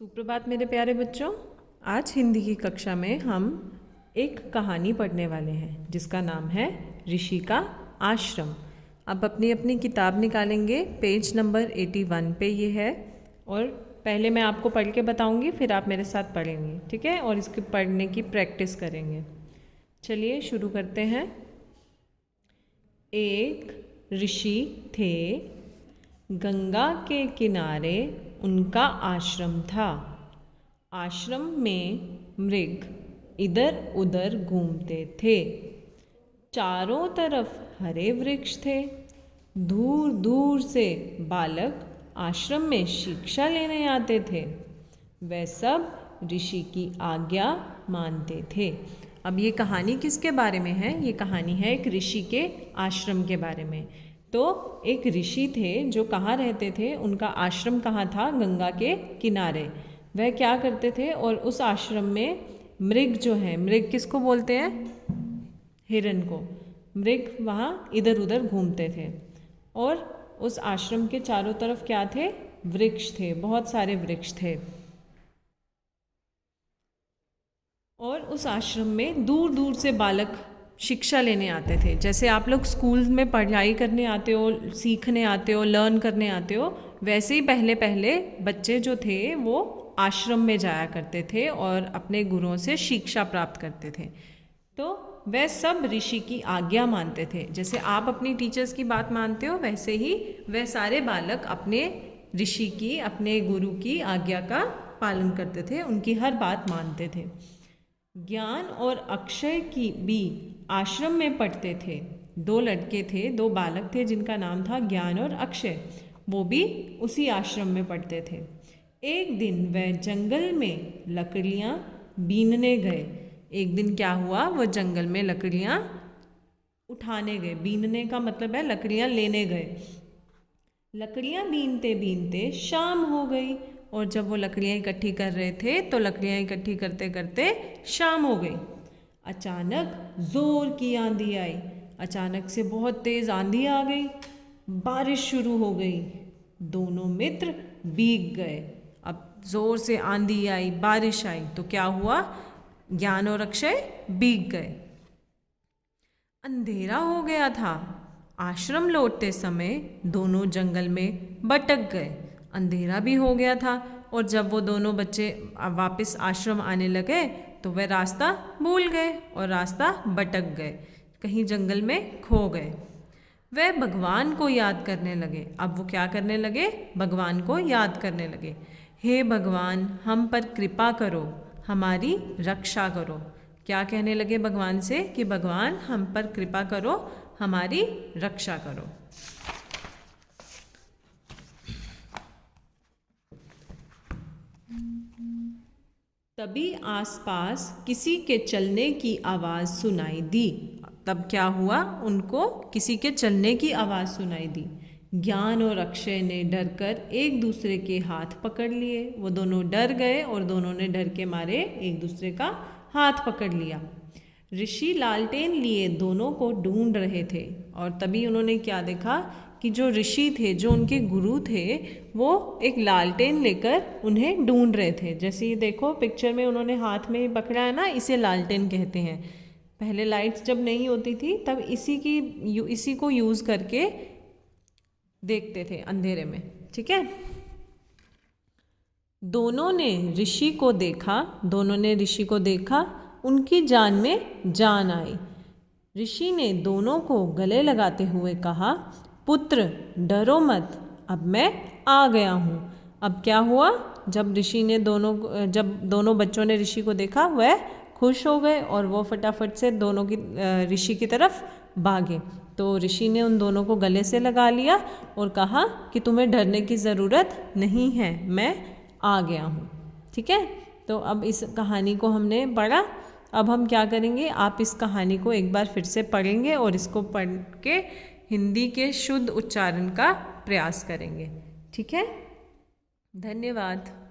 सुप्रभात मेरे प्यारे बच्चों। आज हिंदी की कक्षा में हम एक कहानी पढ़ने वाले हैं जिसका नाम है ऋषि का आश्रम। अब अपनी अपनी किताब निकालेंगे, पेज नंबर 81 पे ये है और पहले मैं आपको पढ़ के बताऊंगी, फिर आप मेरे साथ पढ़ेंगे, ठीक है? और इसके पढ़ने की प्रैक्टिस करेंगे। चलिए शुरू करते हैं। एक ऋषि थे, गंगा के किनारे उनका आश्रम था। आश्रम में मृग इधर उधर घूमते थे। चारों तरफ हरे वृक्ष थे। दूर दूर से बालक आश्रम में शिक्षा लेने आते थे। वे सब ऋषि की आज्ञा मानते थे। अब ये कहानी किसके बारे में है? ये कहानी है एक ऋषि के आश्रम के बारे में। तो एक ऋषि थे जो कहाँ रहते थे, उनका आश्रम कहाँ था? गंगा के किनारे। वह क्या करते थे? और उस आश्रम में मृग जो है, मृग किसको बोलते हैं? हिरण को। मृग वहाँ इधर उधर घूमते थे और उस आश्रम के चारों तरफ क्या थे? वृक्ष थे, बहुत सारे वृक्ष थे। और उस आश्रम में दूर दूर से बालक शिक्षा लेने आते थे। जैसे आप लोग स्कूल में पढ़ाई करने आते हो, सीखने आते हो, लर्न करने आते हो, वैसे ही पहले पहले बच्चे जो थे वो आश्रम में जाया करते थे और अपने गुरुओं से शिक्षा प्राप्त करते थे। तो वह सब ऋषि की आज्ञा मानते थे। जैसे आप अपनी टीचर्स की बात मानते हो, वैसे ही वह सारे बालक अपने ऋषि की, अपने गुरु की आज्ञा का पालन करते थे, उनकी हर बात मानते थे। ज्ञान और अक्षय की भी आश्रम में पढ़ते थे। दो लड़के थे, दो बालक थे जिनका नाम था ज्ञान और अक्षय। वो भी उसी आश्रम में पढ़ते थे। एक दिन वह जंगल में लकड़ियाँ बीनने गए। एक दिन क्या हुआ? वो जंगल में लकड़ियाँ उठाने गए। बीनने का मतलब है लकड़ियाँ लेने गए। लकड़ियाँ बीनते बीनते शाम हो गई और जब वो लकड़ियाँ इकट्ठी कर रहे थे तो लकड़ियाँ इकट्ठी करते करते शाम हो गई। अचानक जोर की आंधी आई। अचानक से बहुत तेज आंधी आ गई। बारिश शुरू हो गई। दोनों मित्र भीग गए। अब जोर से आंधी आई, बारिश आई तो क्या हुआ? ज्ञान और अक्षय भीग गए। अंधेरा हो गया था। आश्रम लौटते समय दोनों जंगल में भटक गए। अंधेरा भी हो गया था और जब वो दोनों बच्चे वापस आश्रम आने लगे तो वे रास्ता भूल गए और रास्ता भटक गए, कहीं जंगल में खो गए। वे भगवान को याद करने लगे। अब वो क्या करने लगे? भगवान को याद करने लगे। हे भगवान, हम पर कृपा करो, हमारी रक्षा करो। क्या कहने लगे भगवान से? कि भगवान हम पर कृपा करो, हमारी रक्षा करो। तभी आसपास किसी के चलने की आवाज़ सुनाई दी। तब क्या हुआ? उनको किसी के चलने की आवाज़ सुनाई दी। ज्ञान और अक्षय ने डरकर एक दूसरे के हाथ पकड़ लिए। वो दोनों डर गए और दोनों ने डर के मारे एक दूसरे का हाथ पकड़ लिया। ऋषि लालटेन लिए दोनों को ढूंढ रहे थे और तभी उन्होंने क्या देखा कि जो ऋषि थे, जो उनके गुरु थे, वो एक लालटेन लेकर उन्हें ढूंढ रहे थे। जैसे ये देखो पिक्चर में उन्होंने हाथ में पकड़ा है ना, इसे लालटेन कहते हैं। पहले लाइट्स जब नहीं होती थी तब इसी को यूज़ करके देखते थे अंधेरे में, ठीक है? दोनों ने ऋषि को देखा। उनकी जान में जान आई। ऋषि ने दोनों को गले लगाते हुए कहा, पुत्र डरो मत, अब मैं आ गया हूँ। अब क्या हुआ? जब दोनों बच्चों ने ऋषि को देखा, वह खुश हो गए और वो फटाफट से दोनों की ऋषि की तरफ भागे। तो ऋषि ने उन दोनों को गले से लगा लिया और कहा कि तुम्हें डरने की ज़रूरत नहीं है, मैं आ गया हूँ, ठीक है? तो अब इस कहानी को हमने पढ़ा। अब हम क्या करेंगे? आप इस कहानी को एक बार फिर से पढ़ेंगे और इसको पढ़ के हिंदी के शुद्ध उच्चारण का प्रयास करेंगे, ठीक है? धन्यवाद।